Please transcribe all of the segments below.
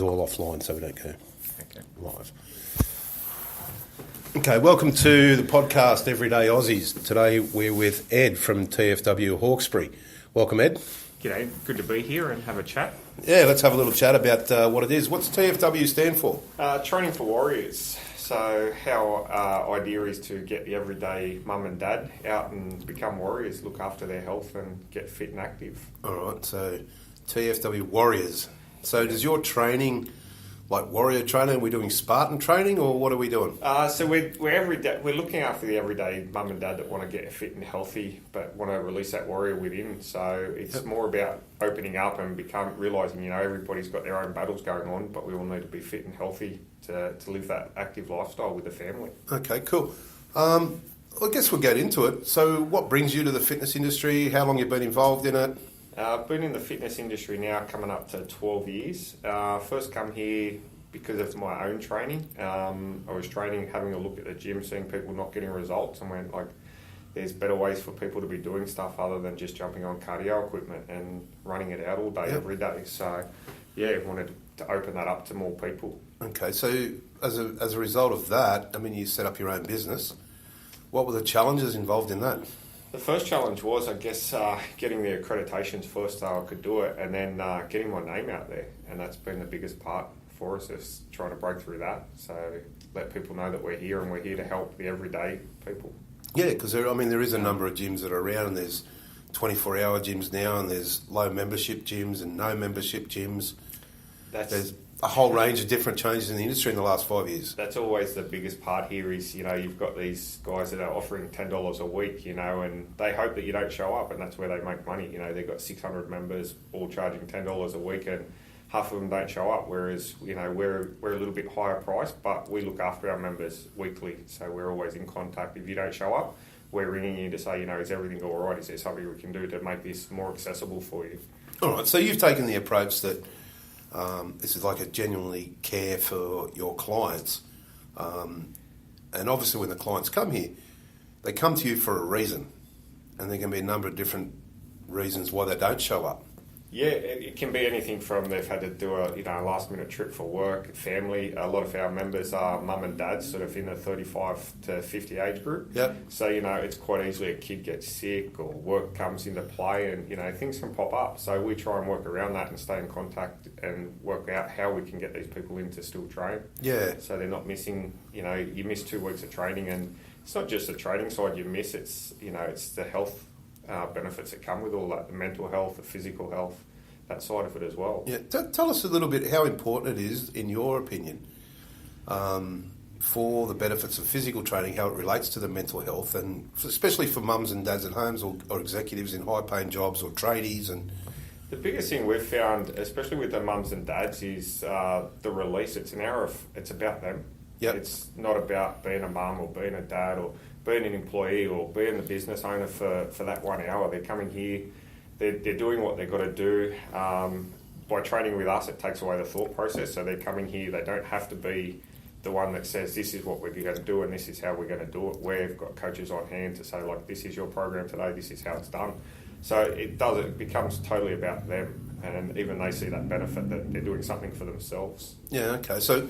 all offline so we don't go Okay. live. Okay, welcome to the podcast Everyday Aussies. Today we're with Ed from TFW Hawkesbury. Welcome, Ed. G'day, good to be here and have a chat. Yeah, let's have a little chat about what it is. What's TFW stand for? Training for Warriors. So our idea is to get the everyday mum and dad out and become warriors, look after their health and get fit and active. All right, so TFW Warriors. So does your training, like warrior training, are we doing Spartan training or what are we doing? So we're looking after the everyday mum and dad that want to get fit and healthy but want to release that warrior within. So it's more about opening up and realising, everybody's got their own battles going on, but we all need to be fit and healthy to live that active lifestyle with the family. Okay, cool. I guess we'll get into it. So what brings you to the fitness industry? How long have you been involved in it? I've been in the fitness industry now coming up to 12 years. First come here because of my own training. I was training, having a look at the gym, seeing people not getting results, and went there's better ways for people to be doing stuff other than just jumping on cardio equipment and running it out all day, every day. So, wanted to open that up to more people. Okay, so as a result of that, you set up your own business. What were the challenges involved in that? The first challenge was, getting the accreditations first so I could do it, and then getting my name out there. And that's been the biggest part for us, is trying to break through that. So let people know that we're here and we're here to help the everyday people. Yeah, because there is a number of gyms that are around, and there's 24-hour gyms now, and there's low membership gyms and no membership gyms. There's a whole range of different changes in the industry in the last 5 years. That's always the biggest part here is, you've got these guys that are offering $10 a week, and they hope that you don't show up, and that's where they make money. They've got 600 members all charging $10 a week, and half of them don't show up, whereas, we're a little bit higher price, but we look after our members weekly, so we're always in contact. If you don't show up, we're ringing you to say, is everything all right? Is there something we can do to make this more accessible for you? All right, so you've taken the approach that this is like a genuinely care for your clients. And obviously when the clients come here, they come to you for a reason. And there can be a number of different reasons why they don't show up. Yeah, it can be anything from they've had to do a last minute trip for work, family. A lot of our members are mum and dads, sort of in the 35 to 50 age group. Yep. So, it's quite easily a kid gets sick or work comes into play and, things can pop up. So we try and work around that and stay in contact and work out how we can get these people in to still train. Yeah. So they're not missing, you miss 2 weeks of training, and it's not just the training side you miss, it's, it's the health benefits that come with all that, the mental health, the physical health, that side of it as well. Yeah, tell us a little bit how important it is, in your opinion, for the benefits of physical training, how it relates to the mental health, and especially for mums and dads at homes or executives in high-paying jobs or tradies. And the biggest thing we've found, especially with the mums and dads, is the release. It's it's about them. Yep. It's not about being a mum or being a dad or being an employee or being the business owner for that 1 hour. They're coming here, they're doing what they've got to do. By training with us, it takes away the thought process. So they're coming here, they don't have to be the one that says this is what we're going to do and this is how we're going to do it. We've got coaches on hand to say, this is your program today, this is how it's done. So it becomes totally about them, and even they see that benefit that they're doing something for themselves. Yeah, okay. So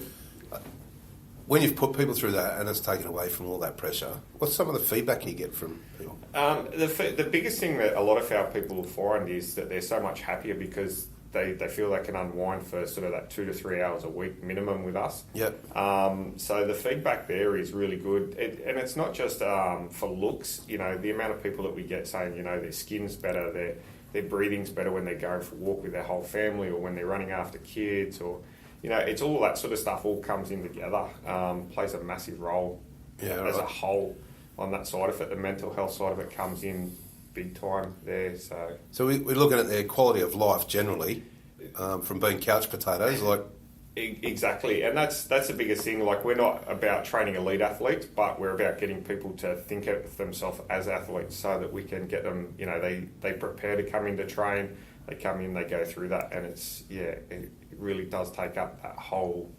when you've put people through that and it's taken away from all that pressure, what's some of the feedback you get from people? The biggest thing that a lot of our people find is that they're so much happier because they feel they can unwind for sort of that 2 to 3 hours a week minimum with us. Yep. So the feedback there is really good. And it's not just for looks. The amount of people that we get saying, their skin's better, their breathing's better when they're going for a walk with their whole family or when they're running after kids or... it's all that sort of stuff all comes in together, plays a massive role as a whole on that side of it. The mental health side of it comes in big time there. So we're looking at their quality of life generally, from being couch potatoes, Exactly, and that's the biggest thing. We're not about training elite athletes, but we're about getting people to think of themselves as athletes so that we can get them, they prepare to come in to train, they come in, they go through that, and it really does take up that whole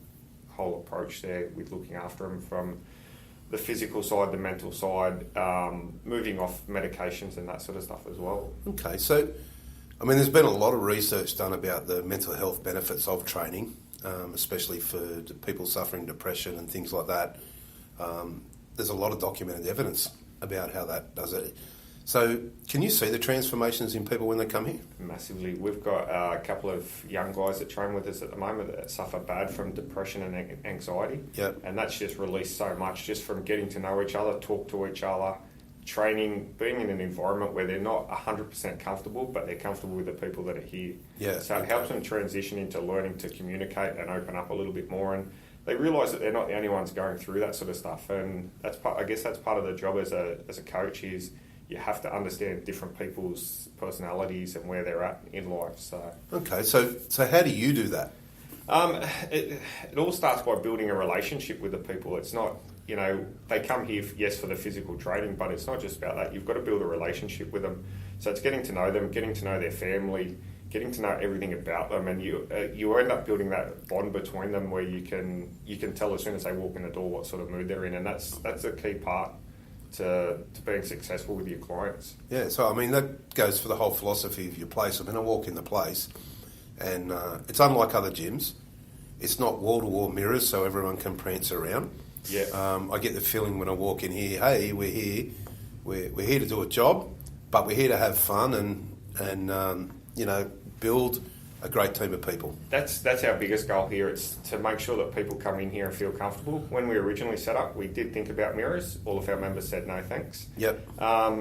approach there with looking after them from the physical side, the mental side, moving off medications and that sort of stuff as well. Okay, so, there's been a lot of research done about the mental health benefits of training. especially for people suffering depression and things like that. There's a lot of documented evidence about how that does it. So can you see the transformations in people when they come here? Massively. We've got a couple of young guys that train with us at the moment that suffer bad from depression and anxiety. Yep. And that's just released so much just from getting to know each other, talk to each other, training, being in an environment where they're not 100% comfortable, but they're comfortable with the people that are here. Yeah. So it helps them transition into learning to communicate and open up a little bit more. And they realise that they're not the only ones going through that sort of stuff. And that's part, I guess that's part of the job as a coach is you have to understand different people's personalities and where they're at in life. So okay, so how do you do that? It all starts by building a relationship with the people. It's not, they come here, yes, for the physical training, but it's not just about that. You've got to build a relationship with them. So it's getting to know them, getting to know their family, getting to know everything about them, and you end up building that bond between them where you can tell as soon as they walk in the door what sort of mood they're in, and that's a key part to being successful with your clients. Yeah, so I mean that goes for the whole philosophy of your place. I mean, I walk in the place, and it's unlike other gyms. It's not wall-to-wall mirrors, so everyone can prance around. Yeah. I get the feeling when I walk in here, hey, we're here to do a job, but we're here to have fun and build a great team of people. That's our biggest goal here. It's to make sure that people come in here and feel comfortable. When we originally set up, we did think about mirrors. All of our members said no thanks. Yep.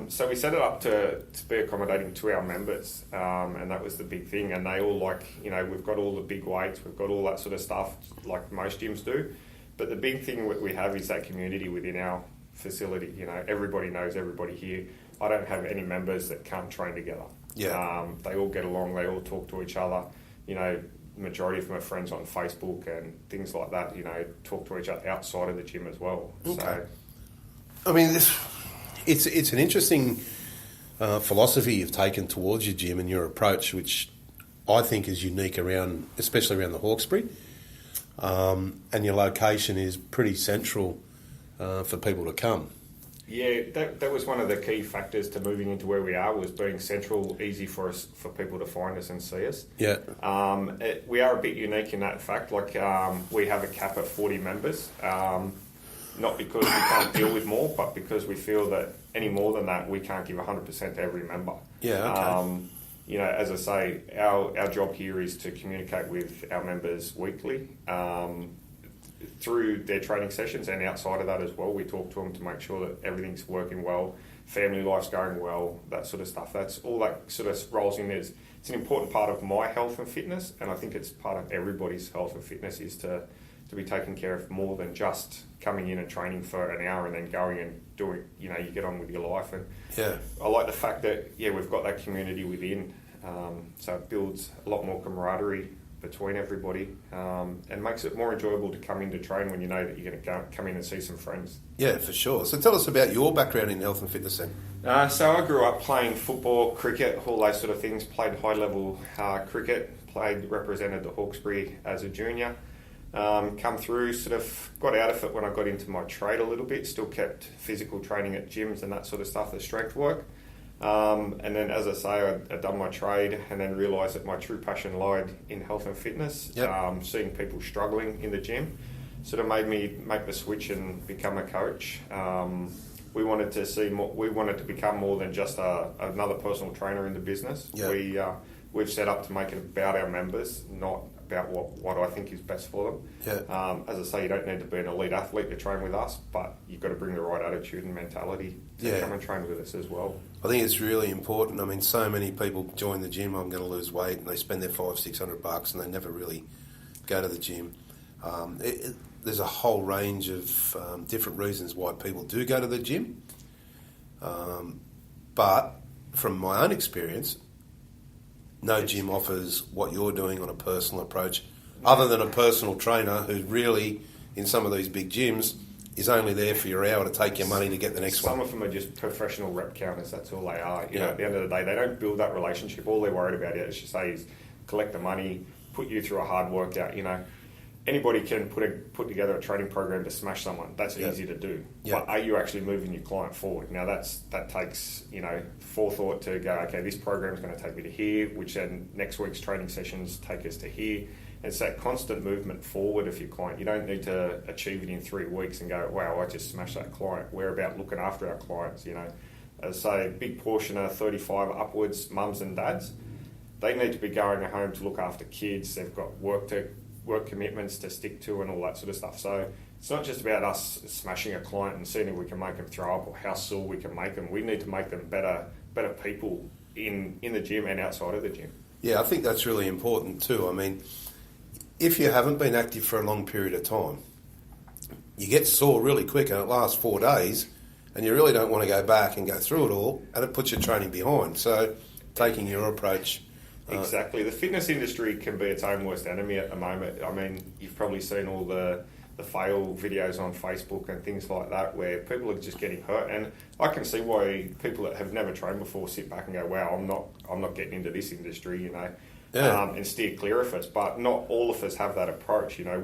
So we set it up to be accommodating to our members, and that was the big thing. And they all we've got all the big weights, we've got all that sort of stuff like most gyms do. But the big thing we have is that community within our facility. Everybody knows everybody here. I don't have any members that can't train together. Yeah. They all get along, they all talk to each other. Majority of them are friends on Facebook and things like that, talk to each other outside of the gym as well. Okay. So, I mean, it's an interesting philosophy you've taken towards your gym and your approach, which I think is unique especially around the Hawkesbury. And your location is pretty central for people to come. Yeah, that was one of the key factors to moving into where we are, was being central, easy for people to find us and see us. Yeah. We are a bit unique in that fact. We have a cap of 40 members, not because we can't deal with more, but because we feel that any more than that, we can't give 100% to every member. Yeah, okay. As I say, our job here is to communicate with our members weekly, through their training sessions, and outside of that as well. We talk to them to make sure that everything's working well, family life's going well, that sort of stuff. That's all that sort of rolls in. It's an important part of my health and fitness, and I think it's part of everybody's health and fitness is to be taken care of more than just coming in and training for an hour and then going and doing, you get on with your life. And yeah, I like the fact that, we've got that community within, so it builds a lot more camaraderie between everybody, and makes it more enjoyable to come in to train when you know that you're going to come in and see some friends. Yeah, for sure. So tell us about your background in health and fitness then. So I grew up playing football, cricket, all those sort of things, played high-level cricket, represented the Hawkesbury as a junior. Come through, sort of got out of it when I got into my trade a little bit, still kept physical training at gyms and that sort of stuff, the strength work. And then, as I say, I'd done my trade and then realised that my true passion lied in health and fitness. Yep. Seeing people struggling in the gym sort of made me make the switch and become a coach. We wanted to see more, we wanted to become more than just another personal trainer in the business. Yep. We've set up to make it about our members, not about what I think is best for them. Yeah. As I say, you don't need to be an elite athlete to train with us, but you've got to bring the right attitude and mentality to come and train with us as well. I think it's really important. I mean, so many people join the gym, I'm going to lose weight, and they spend their $500-600 and they never really go to the gym. There's a whole range of different reasons why people do go to the gym. But from my own experience, no gym offers what you're doing on a personal approach, other than a personal trainer who really, in some of these big gyms, is only there for your hour to take your money to get the next one. Some of them are just professional rep counters, that's all they are. You know, at the end of the day, they don't build that relationship. All they're worried about, as you say, is collect the money, put you through a hard workout. Anybody can put together a training program to smash someone. That's easy to do. But are you actually moving your client forward? Now that takes forethought to go, okay, this program is going to take me to here, which then next week's training sessions take us to here, It's that constant movement forward of your client. You don't need to achieve it in 3 weeks and go, wow, I just smashed that client. We're about looking after our clients, you know. As I say, a big portion of 35 upwards mums and dads, they need to be going home to look after kids. They've got work commitments to stick to and all that sort of stuff. So it's not just about us smashing a client and seeing if we can make them throw up or how sore we can make them. We need to make them better people in the gym and outside of the gym. Yeah, I think that's really important too. I mean, if you haven't been active for a long period of time, you get sore really quick and it lasts 4 days, and you really don't want to go back and go through it all, and it puts your training behind. So taking your approach... Exactly. The fitness industry can be its own worst enemy at the moment. I mean, you've probably seen all the fail videos on Facebook and things like that where people are just getting hurt, and I can see why people that have never trained before sit back and go, wow, I'm not getting into this industry, you know, and steer clear of it. But not all of us have that approach, you know.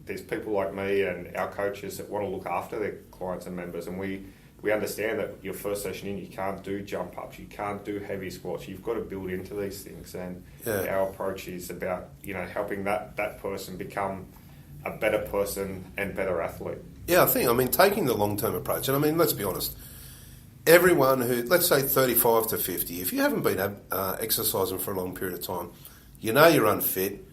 There's people like me and our coaches that want to look after their clients and members, and we understand that your first session in, you can't do jump ups, you can't do heavy squats. You've got to build into these things, and our approach is about, you know, helping that person become a better person and better athlete. Yeah, I mean, taking the long-term approach, and I mean, let's be honest, everyone who, let's say 35 to 50, if you haven't been exercising for a long period of time, you know you're unfit,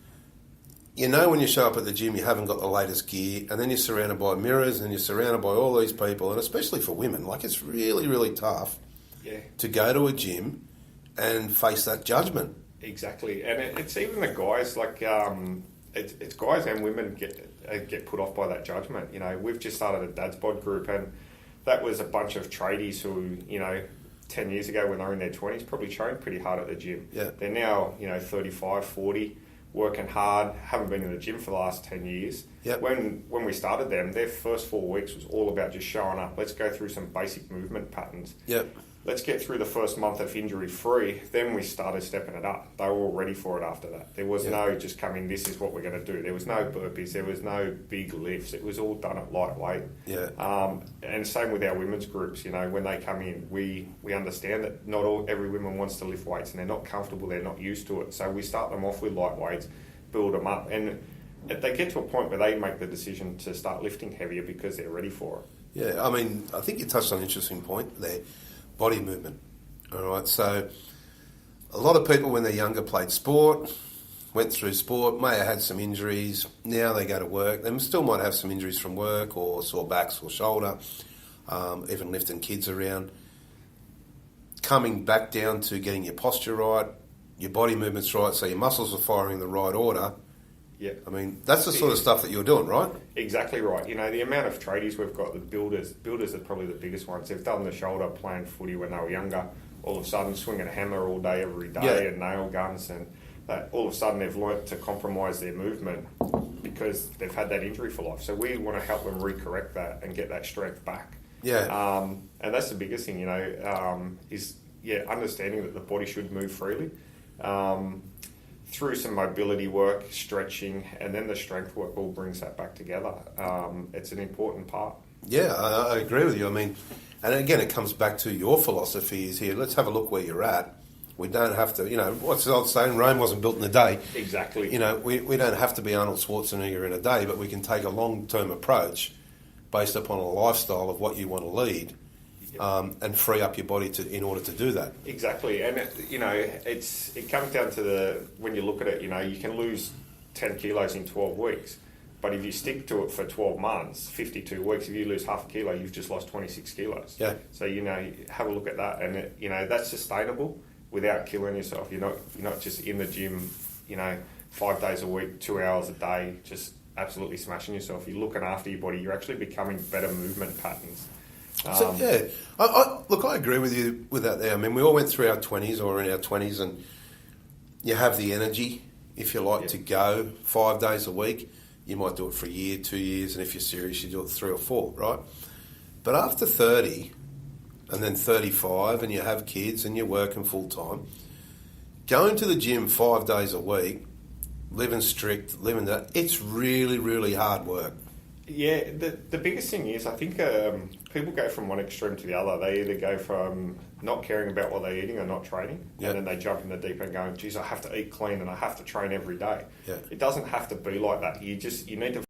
you know when you show up at the gym you haven't got the latest gear, and then you're surrounded by mirrors and you're surrounded by all these people, and especially for women, like it's really, really tough to go to a gym and face that judgment. Exactly, and it's even the guys, like... It's guys and women get put off by that judgment. You know, we've just started a dad's bod group, and that was a bunch of tradies who, you know, 10 years ago when they were in their 20s probably trained pretty hard at the gym. Yeah. They're now, you know, 35, 40, working hard, haven't been in the gym for the last 10 years. Yep. When we started them, their first 4 weeks was all about just showing up. Let's go through some basic movement patterns. Yep. Let's get through the first month of injury-free. Then we started stepping it up. They were all ready for it after that. There was no just come in, this is what we're going to do. There was no burpees. There was no big lifts. It was all done at lightweight. Yeah. And same with our women's groups. You know, when they come in, we understand that not every woman wants to lift weights, and they're not comfortable. They're not used to it. So we start them off with light weights, build them up. And they get to a point where they make the decision to start lifting heavier because they're ready for it. Yeah, I mean, I think you touched on an interesting point there. Body movement. All right, so a lot of people when they're younger played sport, went through sport, may have had some injuries. Now they go to work. They still might have some injuries from work or sore backs or shoulder, even lifting kids around. Coming back down to getting your posture right, your body movements right, so your muscles are firing in the right order. Yeah. I mean, that's the sort of stuff that you're doing, right? Exactly right. You know, the amount of tradies we've got, the builders are probably the biggest ones. They've done the shoulder playing footy when they were younger, all of a sudden swinging a hammer all day, every day, and nail guns, and that all of a sudden they've learnt to compromise their movement because they've had that injury for life. So we want to help them recorrect that and get that strength back. Yeah. And that's the biggest thing, you know, is understanding that the body should move freely. Through some mobility work, stretching, and then the strength work all brings that back together. It's an important part. Yeah, I agree with you. I mean, and again, it comes back to your philosophy is here, let's have a look where you're at. We don't have to, you know, what's the old saying, Rome wasn't built in a day. Exactly. You know, we don't have to be Arnold Schwarzenegger in a day, but we can take a long-term approach based upon a lifestyle of what you want to lead. And free up your body in order to do that. Exactly, and it comes down to when you look at it, you know, you can lose 10 kilos in 12 weeks, but if you stick to it for 12 months, 52 weeks, if you lose half a kilo, you've just lost 26 kilos. Yeah. So, you know, have a look at that, and that's sustainable without killing yourself. You're not just in the gym, you know, 5 days a week, 2 hours a day, just absolutely smashing yourself. You're looking after your body. You're actually becoming better movement patterns. So, yeah, I agree with you with that there. I mean, we all went through our 20s or in our 20s, and you have the energy, if you like, to go 5 days a week. You might do it for a year, 2 years, and if you're serious, you do it 3 or 4, right? But after 30, and then 35, and you have kids and you're working full-time, going to the gym 5 days a week, living strict, living that, it's really, really hard work. Yeah, the biggest thing is I think people go from one extreme to the other. They either go from not caring about what they're eating or not training, Yeah. and then they jump in the deep end going, geez, I have to eat clean and I have to train every day. Yeah. It doesn't have to be like that. You need to